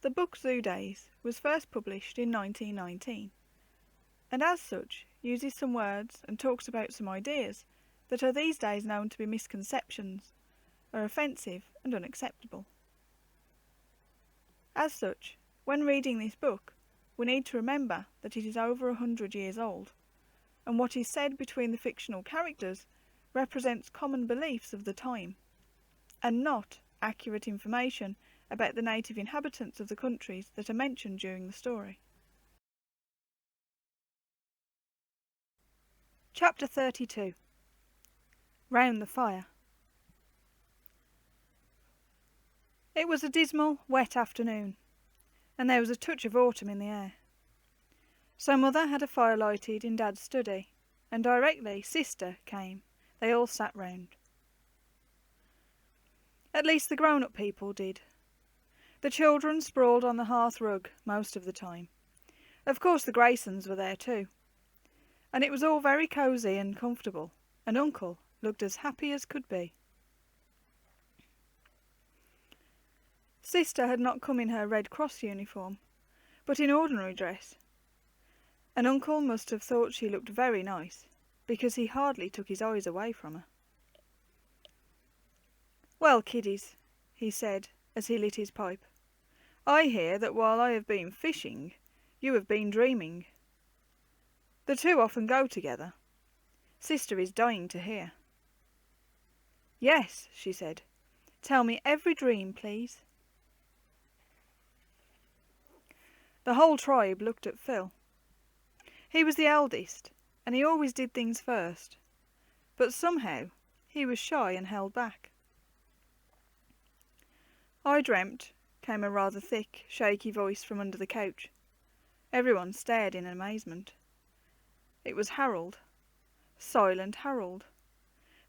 The book Zoo Days was first published in 1919, and as such uses some words and talks about some ideas that are these days known to be misconceptions, are offensive and unacceptable. As such, when reading this book, we need to remember that it is over 100 years old, and what is said between the fictional characters represents common beliefs of the time, and not accurate information about the native inhabitants of the countries that are mentioned during the story. Chapter 32. Round the Fire. It was a dismal, wet afternoon, and there was a touch of autumn in the air. So Mother had a fire lighted in Dad's study, and directly Sister came, they all sat round. At least the grown-up people did. The children sprawled on the hearth rug most of the time. Of course the Graysons were there too, and it was all very cosy and comfortable, and Uncle looked as happy as could be. Sister had not come in her Red Cross uniform, but in ordinary dress, and Uncle must have thought she looked very nice, because he hardly took his eyes away from her. "Well, kiddies," he said as he lit his pipe, "I hear that while I have been fishing, you have been dreaming. The two often go together. Sister is dying to hear." "Yes," she said. "Tell me every dream, please." The whole tribe looked at Phil. He was the eldest, and he always did things first, but somehow he was shy and held back. "I dreamt," came a rather thick, shaky voice from under the couch. Everyone stared in amazement. It was Harold. Silent Harold.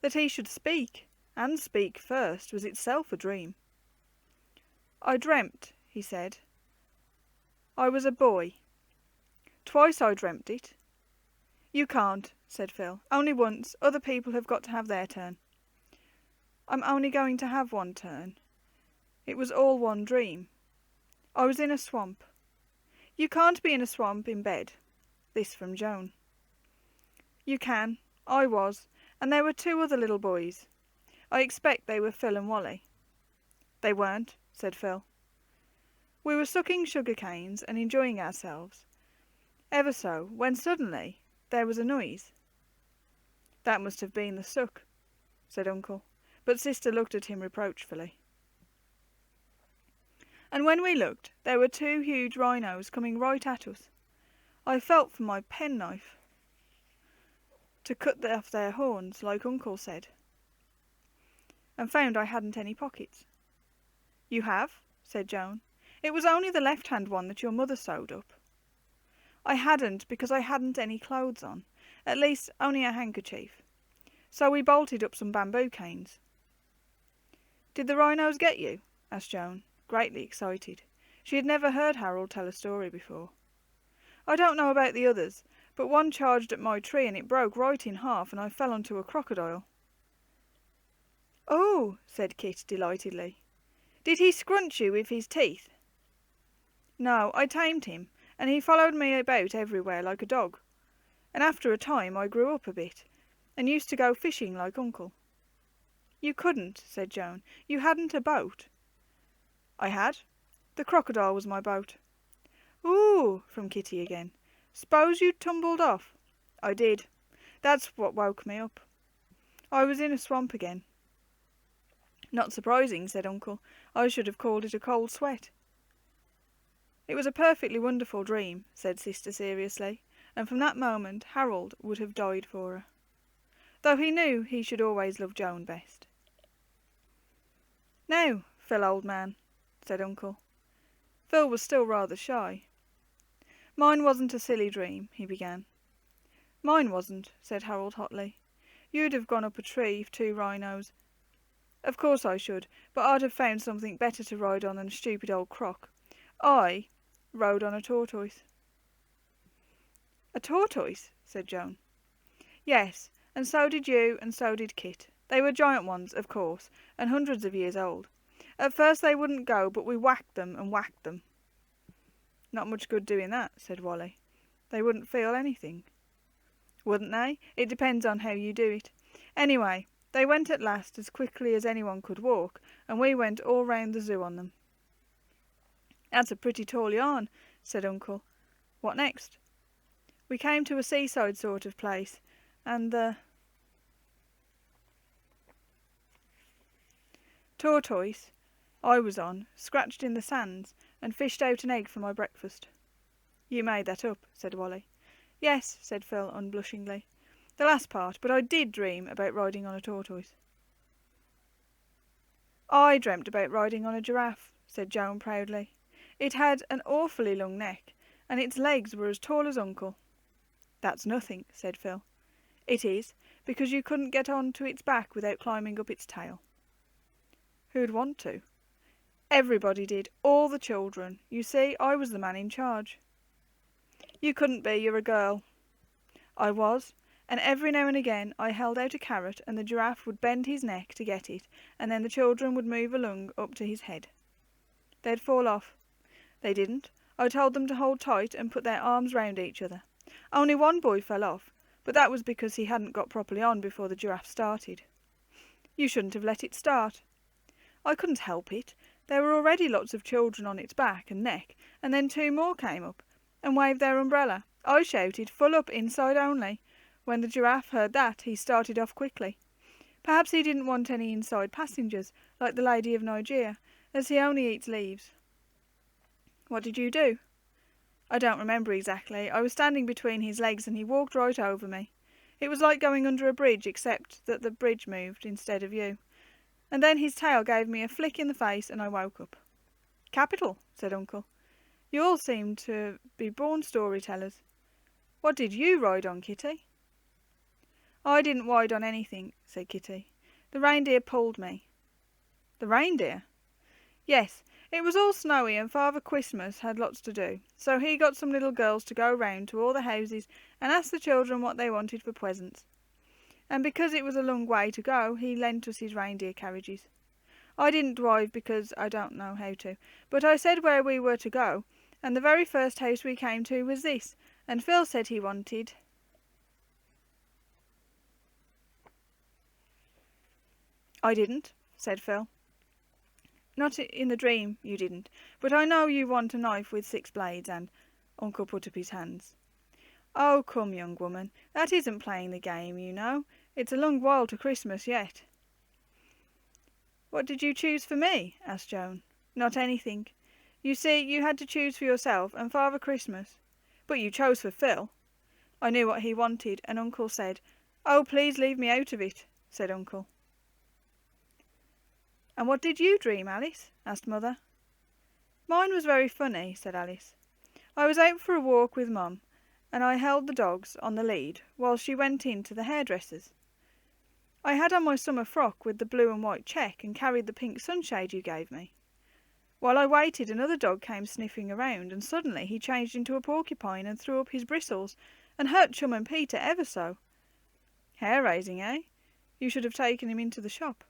That he should speak, and speak first, was itself a dream. "I dreamt," he said, "I was a boy. Twice I dreamt it." "You can't," said Phil. "Only once. Other people have got to have their turn." "I'm only going to have one turn. It was all one dream. I was in a swamp." "You can't be in a swamp in bed." This from Joan. "You can. I was, and there were two other little boys. I expect they were Phil and Wally." "They weren't," said Phil. "We were sucking sugar canes and enjoying ourselves, ever so, when suddenly there was a noise." "That must have been the suck," said Uncle, but Sister looked at him reproachfully. "And when we looked, there were two huge rhinos coming right at us. I felt for my penknife to cut off their horns, like Uncle said, and found I hadn't any pockets." "You have?" said Joan. "It was only the left-hand one that your mother sewed up." "I hadn't, because I hadn't any clothes on, at least only a handkerchief. So we bolted up some bamboo canes." "Did the rhinos get you?" asked Joan, greatly excited. She had never heard Harold tell a story before. "I don't know about the others, but one charged at my tree and it broke right in half and I fell onto a crocodile." "Oh," said Kit delightedly. "Did he scrunch you with his teeth?" "No, I tamed him, and he followed me about everywhere like a dog, and after a time I grew up a bit, and used to go fishing like Uncle." "You couldn't," said Joan. "You hadn't a boat." "I had. The crocodile was my boat." "Ooh," from Kitty again. "S'pose you tumbled off?" "I did. That's what woke me up. I was in a swamp again." "Not surprising," said Uncle. "I should have called it a cold sweat." "It was a perfectly wonderful dream," said Sister seriously, and from that moment Harold would have died for her, though he knew he should always love Joan best. "Now, Phil, old man," said Uncle. Phil was still rather shy. "Mine wasn't a silly dream," he began. "Mine wasn't," said Harold hotly. "You'd have gone up a tree if two rhinos—" "Of course I should, but I'd have found something better to ride on than a stupid old croc. I rode on a tortoise." "A tortoise?" said Joan. "Yes, and so did you, and so did Kit. They were giant ones, of course, and hundreds of years old. At first they wouldn't go, but we whacked them and whacked them. Not much good doing that, said Wally. They wouldn't feel anything. Wouldn't they? It depends on how you do it. Anyway, they went at last as quickly as anyone could walk, and we went all round the zoo on them. That's a pretty tall yarn, said Uncle. What next? We came to a seaside sort of place, and the Tortoise I was on scratched in the sands and fished out an egg for my breakfast. You made that up, said Wally. Yes, said Phil unblushingly. The last part, but I did dream about riding on a tortoise. I dreamt about riding on a giraffe, said Joan proudly. It had an awfully long neck, and its legs were as tall as Uncle. That's nothing, said Phil. It is, because you couldn't get on to its back without climbing up its tail. Who'd want to? Everybody did, all the children. You see, I was the man in charge. You couldn't be, you're a girl. I was, and every now and again I held out a carrot and the giraffe would bend his neck to get it, and then the children would move along up to his head. They'd fall off. They didn't. I told them to hold tight and put their arms round each other. Only one boy fell off, but that was because he hadn't got properly on before the giraffe started. You shouldn't have let it start. I couldn't help it. There were already lots of children on its back and neck, and then 2 more came up and waved their umbrella. I shouted, full up, inside only. When the giraffe heard that, he started off quickly. Perhaps he didn't want any inside passengers, like the Lady of Nigeria, as he only eats leaves. What did you do? I don't remember exactly. I was standing between his legs and he walked right over me. It was like going under a bridge, except that the bridge moved instead of you. And then his tail gave me a flick in the face and I woke up. Capital, said Uncle. You all seem to be born storytellers. What did you ride on, Kitty? I didn't ride on anything, said Kitty. The reindeer pulled me. The reindeer? Yes, it was all snowy and Father Christmas had lots to do, so he got some little girls to go round to all the houses and ask the children what they wanted for presents. And because it was a long way to go, he lent us his reindeer carriages. I didn't drive because I don't know how to, but I said where we were to go, and the very first house we came to was this, and Phil said he wanted... I didn't, said Phil. Not in the dream, you didn't, but I know you want a knife with 6 blades, and... Uncle put up his hands. Oh, come, young woman, that isn't playing the game, you know. It's a long while to Christmas yet. What did you choose for me? Asked Joan. Not anything. You see, you had to choose for yourself and Father Christmas. But you chose for Phil. I knew what he wanted, and Uncle said, Oh, please leave me out of it, said Uncle. And what did you dream, Alice? Asked Mother. Mine was very funny, said Alice. I was out for a walk with Mum, and I held the dogs on the lead while she went in to the hairdresser's. I had on my summer frock with the blue and white check and carried the pink sunshade you gave me. While I waited, another dog came sniffing around, and suddenly he changed into a porcupine and threw up his bristles and hurt Chum and Peter ever so. Hair-raising, eh? You should have taken him into the shop.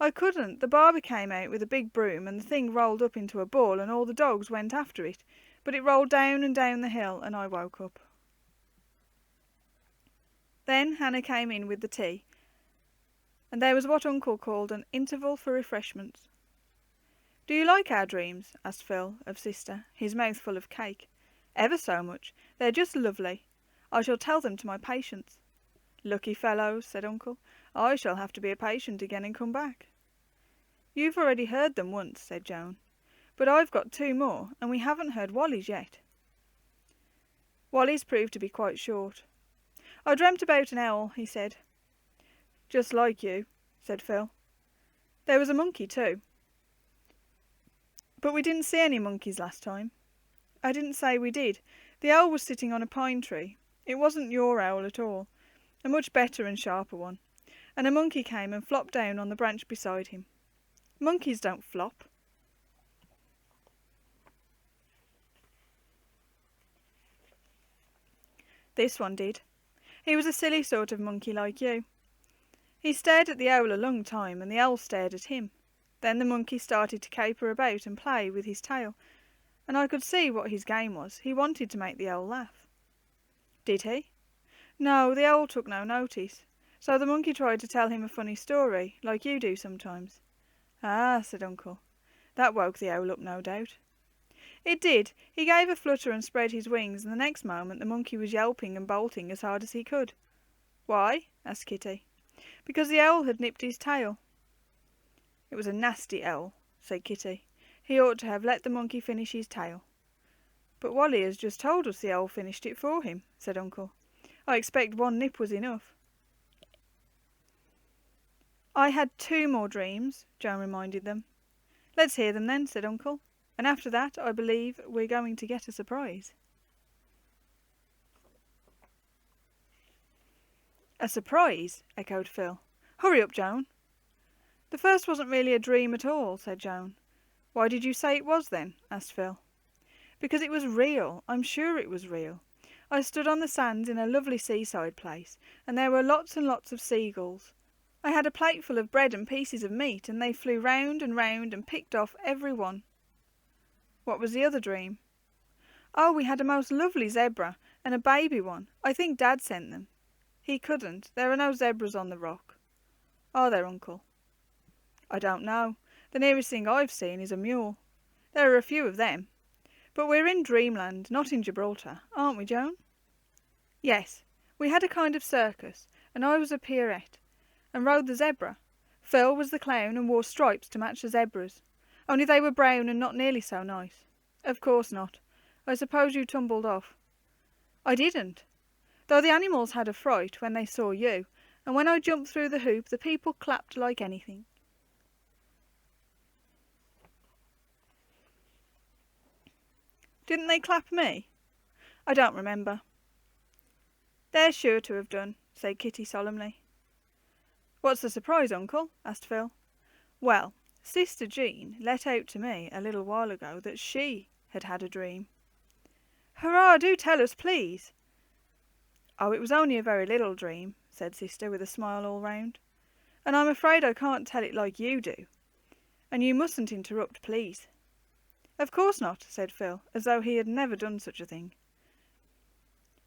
I couldn't. The barber came out with a big broom and the thing rolled up into a ball and all the dogs went after it, but it rolled down and down the hill and I woke up. Then Hannah came in with the tea, and there was what Uncle called an interval for refreshments. Do you like our dreams? Asked Phil of Sister, his mouth full of cake. Ever so much. They're just lovely. I shall tell them to my patients. Lucky fellows, said Uncle. I shall have to be a patient again and come back. You've already heard them once, said Joan. But I've got 2 more, and we haven't heard Wally's yet. Wally's proved to be quite short. I dreamt about an owl, he said. Just like you, said Phil. There was a monkey too. But we didn't see any monkeys last time. I didn't say we did. The owl was sitting on a pine tree. It wasn't your owl at all. A much better and sharper one. And a monkey came and flopped down on the branch beside him. Monkeys don't flop. This one did. He was a silly sort of monkey like you. He stared at the owl a long time, and the owl stared at him. Then the monkey started to caper about and play with his tail, and I could see what his game was. He wanted to make the owl laugh. Did he? No, the owl took no notice, so the monkey tried to tell him a funny story, like you do sometimes. Ah, said Uncle. That woke the owl up, no doubt. It did. He gave a flutter and spread his wings, and the next moment the monkey was yelping and bolting as hard as he could. Why? Asked Kitty. Because the owl had nipped his tail. It was a nasty owl, said Kitty. He ought to have let the monkey finish his tail. But Wally has just told us the owl finished it for him, said Uncle. I expect one nip was enough. I had 2 more dreams, Joan reminded them. Let's hear them then, said Uncle. And after that, I believe we're going to get a surprise. A surprise? Echoed Phil. Hurry up, Joan. The first wasn't really a dream at all, said Joan. Why did you say it was then? Asked Phil. Because it was real. I'm sure it was real. I stood on the sands in a lovely seaside place, and there were lots and lots of seagulls. I had a plateful of bread and pieces of meat, and they flew round and picked off every one. What was the other dream? Oh, we had a most lovely zebra, and a baby one. I think Dad sent them. He couldn't. There are no zebras on the rock. Are there, Uncle? I don't know. The nearest thing I've seen is a mule. There are a few of them. But we're in dreamland, not in Gibraltar, aren't we, Joan? Yes. We had a kind of circus, and I was a Pierrette, and rode the zebra. Phil was the clown and wore stripes to match the zebras, only they were brown and not nearly so nice. Of course not. I suppose you tumbled off. I didn't, though the animals had a fright when they saw you, and when I jumped through the hoop the people clapped like anything. Didn't they clap me? I don't remember. They're sure to have done, said Kitty solemnly. What's the surprise, Uncle? Asked Phil. Well, Sister Jean let out to me a little while ago that she had had a dream. Hurrah, do tell us, please. Oh, it was only a very little dream, said Sister with a smile all round, and I'm afraid I can't tell it like you do. And you mustn't interrupt, please. Of course not, said Phil, as though he had never done such a thing.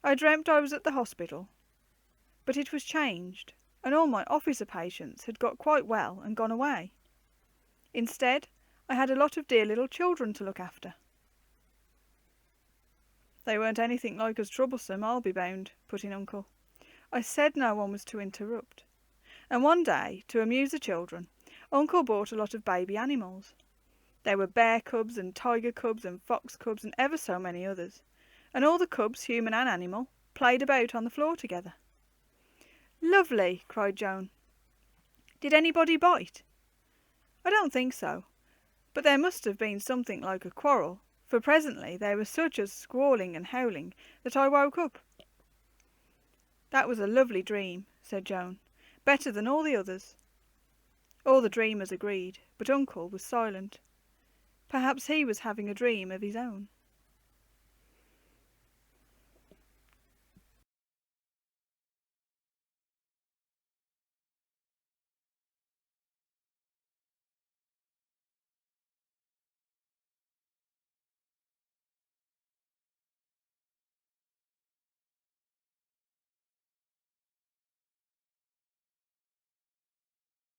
I dreamt I was at the hospital, but it was changed, and all my officer patients had got quite well and gone away. Instead, I had a lot of dear little children to look after. They weren't anything like as troublesome, I'll be bound, put in Uncle. I said no one was to interrupt. And one day, to amuse the children, Uncle bought a lot of baby animals. There were bear cubs and tiger cubs and fox cubs and ever so many others, and all the cubs, human and animal, played about on the floor together. Lovely, cried Joan. Did anybody bite? I don't think so, but there must have been something like a quarrel, for presently there was such a squalling and howling that I woke up. That was a lovely dream, said Joan, better than all the others. All the dreamers agreed, but Uncle was silent. Perhaps he was having a dream of his own.